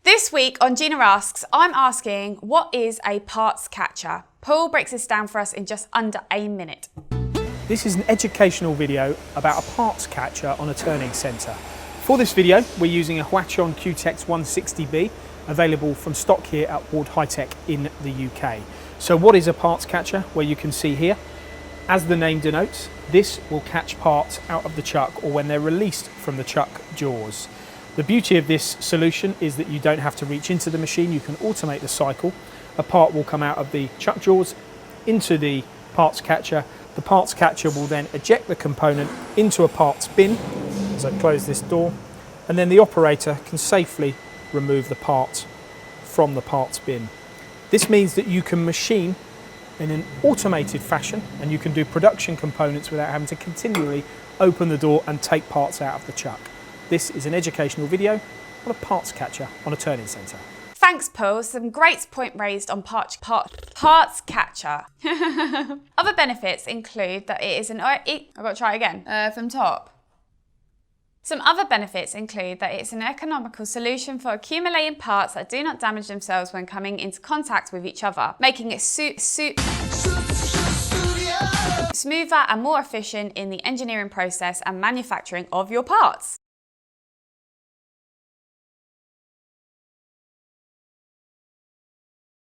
This week on Gina Asks, I'm asking, what is a parts catcher? Paul breaks this down for us in just under a minute. This is an educational video about a parts catcher on a turning centre. For this video, we're using a Huachon QTEX 160B, available from stock here at Ward High Tech in the UK. So what is a parts catcher? Well, you can see here, as the name denotes, this will catch parts out of the chuck or when they're released from the chuck jaws. The beauty of this solution is that you don't have to reach into the machine, you can automate the cycle. A part will come out of the chuck jaws into the parts catcher. The parts catcher will then eject the component into a parts bin as I close this door, and then the operator can safely remove the part from the parts bin. This means that you can machine in an automated fashion and you can do production components without having to continually open the door and take parts out of the chuck. This is an educational video on a parts catcher on a turning centre. Thanks, Paul. Some great point raised on parts catcher. Other benefits include that it is an... I've got to try again, from top. Some other benefits include that it's an economical solution for accumulating parts that do not damage themselves when coming into contact with each other, making it smoother and more efficient in the engineering process and manufacturing of your parts.